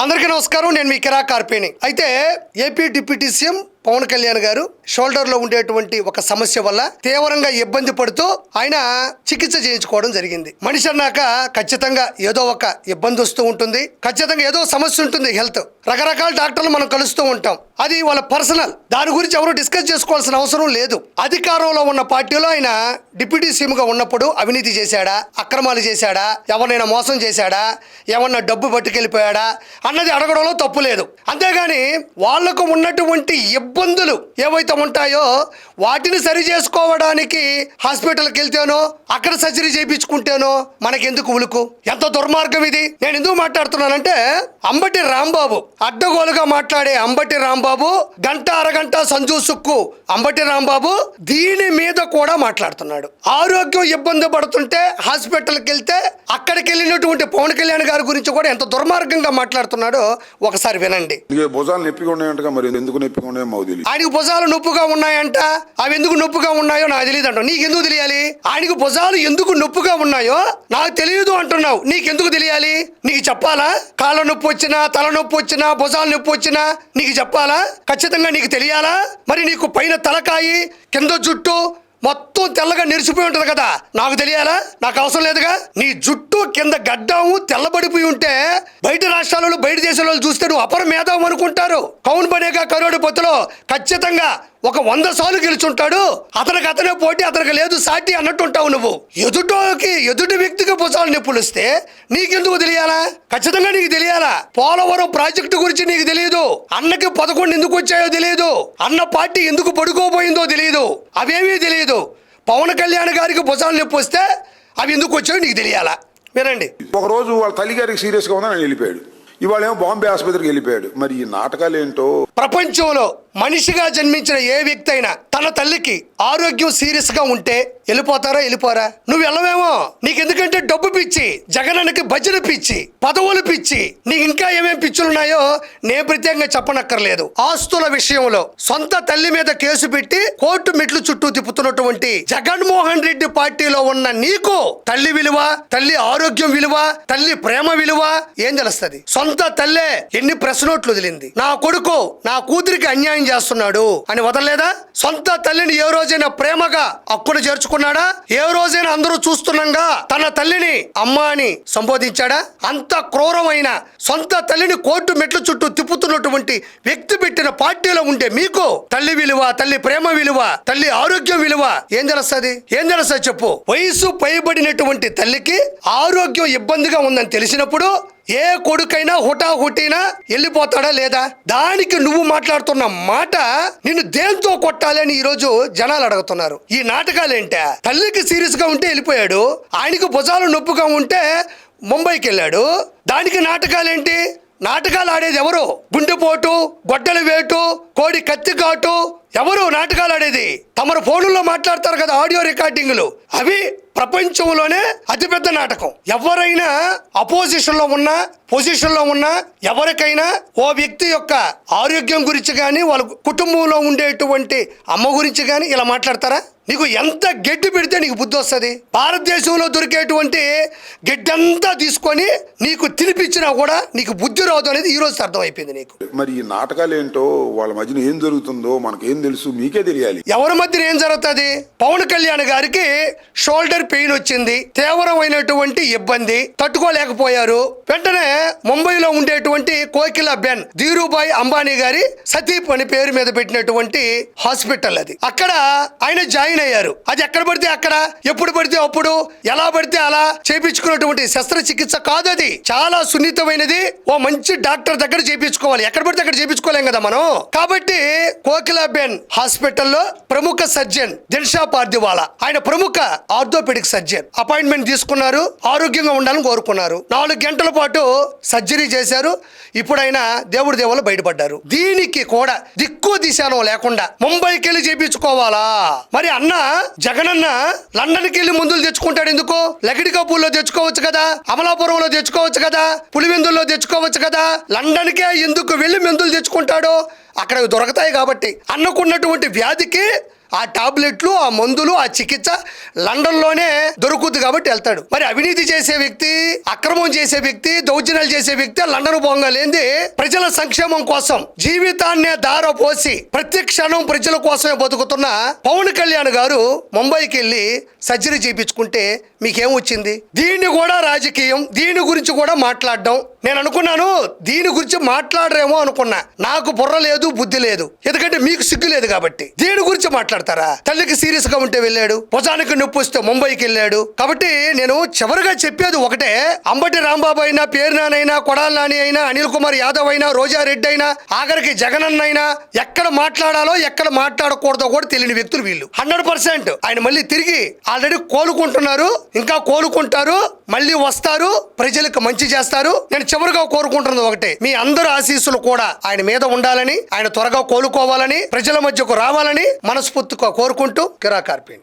అందరికీ నమస్కారం. నేను మీ కిరా కార్పేని. అయితే AP deputy CM Pavan Kalyan గారు షోల్డర్లో ఉండేటువంటి ఒక సమస్య వల్ల తీవ్రంగా ఇబ్బంది పడుతూ ఆయన చికిత్స చేయించుకోవడం జరిగింది. మనిషి అన్నాక ఖచ్చితంగా ఏదో ఒక ఇబ్బంది వస్తూ ఉంటుంది, ఖచ్చితంగా ఏదో సమస్య ఉంటుంది. హెల్త్ రకరకాల డాక్టర్లు మనం కలుస్తూ ఉంటాం, అది వాళ్ళ పర్సనల్. దాని గురించి ఎవరు డిస్కస్ చేసుకోవాల్సిన అవసరం లేదు. అధికారంలో ఉన్న పార్టీలో ఆయన డిప్యూటీ సీఎంగా ఉన్నప్పుడు అవినీతి చేశాడా, అక్రమాలు చేశాడా, ఎవరినైనా మోసం చేశాడా, ఎవరన్నా డబ్బు పట్టుకెళ్ళిపోయాడా అన్నది అడగడంలో తప్పు లేదు. అంతేగాని వాళ్లకు ఉన్నటువంటి ఇబ్బందులు ఏవైతే ఉంటాయో వాటిని సరి చేసుకోవడానికి హాస్పిటల్కి వెళ్తేనో అక్కడ సర్జరీ చేయించుకుంటేనో మనకెందుకు ఉలుకు? ఎంత దుర్మార్గం ఇది! నేను ఎందుకు మాట్లాడుతున్నానంటే, అంబటి రాంబాబు అడ్డగోలుగా మాట్లాడే అంబటి రాంబాబు, గంట అరగంట సంజు సుక్కు అంబటి రాంబాబు దీని మీద కూడా మాట్లాడుతున్నాడు. ఆరోగ్యం ఇబ్బంది పడుతుంటే హాస్పిటల్కి వెళ్తే అక్కడికి వెళ్ళినటువంటి పవన్ కళ్యాణ్ గారి గురించి కూడా ఎంత దుర్మార్గంగా మాట్లాడుతున్నాడో ఒకసారి వినండి. భుజాలు నొప్పిగా ఉన్నాయంట, మరి ఎందుకు నొప్పిగా ఉన్నాయో మాకు తెలియదు. ఆయనకు భుజాలు నొప్పుగా ఉన్నాయంట, అవి ఎందుకు నొప్పుగా ఉన్నాయో నాకు తెలియదు అంటావు. నీకెందుకు తెలియాలి? ఆయనకు భుజాలు ఎందుకు నొప్పుగా ఉన్నాయో నాకు తెలియదు అంటున్నావు. నీకెందుకు తెలియాలి? నీకు చెప్పాలా? కాళ్ళ నొప్పి వచ్చినా, తల నొప్పి వచ్చినా, భుజాలు నొప్పి వచ్చినా నీకు చెప్పాలా? ఖచ్చితంగా నీకు తెలియాలా? మరి నీకు పైన తలకాయి కింద జుట్టు మొత్తం తెల్లగా నెరిసిపోయి ఉంటుంది కదా, నాకు తెలియాలా? నాకు అవసరం లేదుగా. నీ జుట్టు కింద గడ్డము తెల్లబడిపోయి ఉంటే బయట రాష్ట్రాలలో బయట దేశాలలో చూస్తే నువ్వు అపర మేధావు అనుకుంటారు. కౌన్ బనేగా కరోడిపతిలో ఖచ్చితంగా ఒక 100 సార్లు గెలుచుంటాడు. అతనే పోటీ, అతనికి లేదు సాటి అన్నట్టు ఉంటావు నువ్వు. ఎదుటి వ్యక్తికి భుజాలు నొప్పులు వస్తే నీకెందుకు తెలియాలా? ఖచ్చితంగా నీకు తెలియాలా? పోలవరం ప్రాజెక్టు గురించి నీకు తెలియదు. అన్నకి 11 ఎందుకు వచ్చాయో తెలియదు. అన్న పార్టీ ఎందుకు పడుకోబోయిందో తెలియదు. అవేమీ తెలియదు. పవన్ కళ్యాణ్ గారికి భుజాలు నొప్పి వస్తే అవి ఎందుకు వచ్చాయో నీకు తెలియాలా? వినండి. ఒకరోజు వాళ్ళ తల్లి గారికి సీరియస్గా ఉందని ఆయన వెళ్ళిపోయాడు. ఇవాళ ఏమో బాంబే ఆసుపత్రికి వెళ్ళిపోయాడు. మరి ఈ నాటకాలు ఏంటో. ప్రపంచంలో మనిషిగా జన్మించిన ఏ వ్యక్తి అయినా తన తల్లికి ఆరోగ్యం సీరియస్ గా ఉంటే వెళ్ళిపోరా? నువ్వు వెళ్ళవేమో. నీకెందుకంటే డబ్బు పిచ్చి, జగనానికి భజన పిచ్చి, పదవులు పిచ్చి, నీకు ఇంకా ఏమేం పిచ్చులున్నాయో నేను ప్రత్యేకంగా చెప్పనక్కర్లేదు. ఆస్తుల విషయంలో సొంత తల్లి మీద కేసు పెట్టి కోర్టు మెట్లు చుట్టూ తిప్పుతున్నటువంటి జగన్మోహన్ రెడ్డి పార్టీలో ఉన్న నీకు తల్లి విలువ, తల్లి ఆరోగ్యం విలువ, తల్లి ప్రేమ విలువ ఏం తెలుస్తుంది? సొంత తల్లే ఎన్ని ప్రెస్ నోట్లు వదిలింది, నా కొడుకు నా కూతురికి అన్యాయం చేస్తున్నాడు అని వదలలేదా? సొంత తల్లిని ఏ రోజైనా ప్రేమగా అక్కును చేర్చుకున్నాడా? ఏ రోజైనా అందరూ చూస్తున్నాగా తన తల్లిని అమ్మ అని సంబోధించాడా? అంత క్రూరమైన సొంత తల్లిని కోర్టు మెట్ల చుట్టూ తిప్పుతున్నటువంటి వ్యక్తి పెట్టిన పార్టీలో ఉండే మీకు తల్లి విలువ, తల్లి ప్రేమ విలువ, తల్లి ఆరోగ్యం విలువ ఏం తెలుస్తుంది? చెప్పు. వయసు పైబడినటువంటి తల్లికి ఆరోగ్యం ఇబ్బందిగా ఉందని తెలిసినప్పుడు ఏ కొడుకైనా హుటాహుటినా వెళ్ళిపోతాడా లేదా? దానికి నువ్వు మాట్లాడుతున్న మాట నిన్ను దేంతో కొట్టాలి అని ఈరోజు జనాలు అడుగుతున్నారు. ఈ నాటకాలేంటా? తల్లికి సీరియస్ గా ఉంటే వెళ్ళిపోయాడు, ఆయనకు భుజాలు నొప్పుగా ఉంటే ముంబైకి వెళ్ళాడు. దానికి నాటకాలేంటి? నాటకాలు ఆడేది ఎవరు? గుండెపోటు, గొడ్డల వేటు, కోడి కత్తి ఘాటు ఎవరు నాటకాలు ఆడేది? తమరు ఫోన్లో మాట్లాడతారు కదా ఆడియో రికార్డింగ్లు, అవి ప్రపంచంలోనే అతిపెద్ద నాటకం. ఎవరైనా అపోజిషన్ లో ఉన్నా, పొజిషన్ లో ఉన్నా, ఎవరికైనా ఓ వ్యక్తి యొక్క ఆరోగ్యం గురించి కానీ వాళ్ళ కుటుంబంలో ఉండేటువంటి అమ్మ గురించి కానీ ఇలా మాట్లాడతారా? నీకు ఎంత గడ్డి పెడితే నీకు బుద్ధి వస్తుంది? భారతదేశంలో దొరికేటువంటి గడ్డంతా తీసుకొని నీకు తినిపించినా కూడా నీకు బుద్ధి రాదు అనేది ఈ రోజు అర్థమైపోయింది నీకు. మరి ఈ నాటకాలు ఏంటో, వాళ్ళ మధ్యన ఏం జరుగుతుందో మనకేం తెలుసు? మీకే తెలియాలి. ఎవరి మధ్యన ఏం జరుగుతుంది? పవన్ కళ్యాణ్ గారికి షోల్డర్ పెయిన్ వచ్చింది, తీవ్రమైనటువంటి ఇబ్బంది, తట్టుకోలేకపోయారు. వెంటనే ముంబైలో ఉండేటువంటి కోకిలా బెన్, ధీరుభాయ్ అంబానీ గారి సతీప్ అని పేరు మీద పెట్టినటువంటి హాస్పిటల్ అది. అక్కడ ఆయన జాయిన్ అయ్యారు. అది ఎక్కడ పడితే అక్కడ, ఎప్పుడు పడితే అప్పుడు, ఎలా పడితే అలా చేయించుకున్నటువంటి శస్త్రచికిత్స కాదు. అది చాలా సున్నితమైనది. ఓ మంచి డాక్టర్ దగ్గర చేయించుకోవాలి. ఎక్కడ పడితే అక్కడ చేయించుకోలేం కదా మనం. కాబట్టి కోకిలా బెన్ హాస్పిటల్లో ప్రముఖ సర్జన్ దిల్షా పార్దివాలా, ఆయన ప్రముఖ ఆర్థోపెడిక్ సర్జన్ అపాయింట్మెంట్ తీసుకున్నారు. ఆరోగ్యంగా ఉండాలని కోరుకున్నారు. 4 గంటల పాటు సర్జరీ చేశారు. ఇప్పుడు ఆయన దేవుడి దేవుళ్ళు బయటపడ్డారు. దీనికి కూడా దిక్కు దిశానం లేకుండా ముంబైకి వెళ్ళి చేయించుకోవాలా? మరి అన్న జగనన్న లండన్కి వెళ్ళి మందులు తెచ్చుకుంటాడు ఎందుకు? లకిడి కపూర్లో తెచ్చుకోవచ్చు కదా, అమలాపురంలో తెచ్చుకోవచ్చు కదా, పులివెందుల్లో తెచ్చుకోవచ్చు కదా. లండన్కే ఎందుకు వెళ్ళి మందులు తెచ్చుకుంటాడు? అక్కడ దొరకతాయి కాబట్టి. అన్నకున్నటువంటి వ్యాధికి ఆ టాబ్లెట్లు, ఆ మందులు, ఆ చికిత్స లండన్లోనే దొరుకుద్ది కాబట్టి వెళ్తాడు. మరి అవినీతి చేసే వ్యక్తి, అక్రమం చేసే వ్యక్తి, దౌర్జన్యాలు చేసే వ్యక్తి లండన్ పోగా లేంది ప్రజల సంక్షేమం కోసం జీవితాన్నే పోసి ప్రతి క్షణం ప్రజల కోసమే బతుకుతున్న పవన్ కళ్యాణ్ గారు ముంబైకి వెళ్ళి సర్జరీ చేయించుకుంటే మీకేం వచ్చింది? దీన్ని కూడా రాజకీయం, దీని గురించి కూడా మాట్లాడడం. నేను అనుకున్నాను దీని గురించి మాట్లాడరేమో అనుకున్నా. నాకు బుర్ర లేదు, బుద్ధి లేదు, ఎందుకంటే మీకు సిగ్గు లేదు కాబట్టి. దీని గురించి మాట్లాడతారా? తల్లికి సీరియస్ గా ఉంటే వెళ్ళాడు, భుజానికి నొప్పి వస్తే ముంబైకి వెళ్ళాడు. కాబట్టి నేను చివరిగా చెప్పేది ఒకటే, అంబటి రాంబాబు అయినా, పేరు నానైనా, కొడాలి నాని అయినా, అనిల్ కుమార్ యాదవ్ అయినా, రోజారెడ్డి అయినా, ఆఖరికి జగనన్న అయినా ఎక్కడ మాట్లాడాలో ఎక్కడ మాట్లాడకూడదో కూడా తెలియని వ్యక్తులు వీళ్ళు. 100% ఆయన మళ్ళీ తిరిగి ఆల్రెడీ కోలుకుంటున్నారు, ఇంకా కోలుకుంటారు, మళ్ళీ వస్తారు, ప్రజలకు మంచి చేస్తారు. నేను చివరిగా కోరుకుంటున్నది ఒకటే, మీ అందరు ఆశీస్సులు కూడా ఆయన మీద ఉండాలని, ఆయన త్వరగా కోలుకోవాలని, ప్రజల మధ్యకు రావాలని మనస్ఫూర్తిగా కోరుకుంటూ కిరా కార్పేని.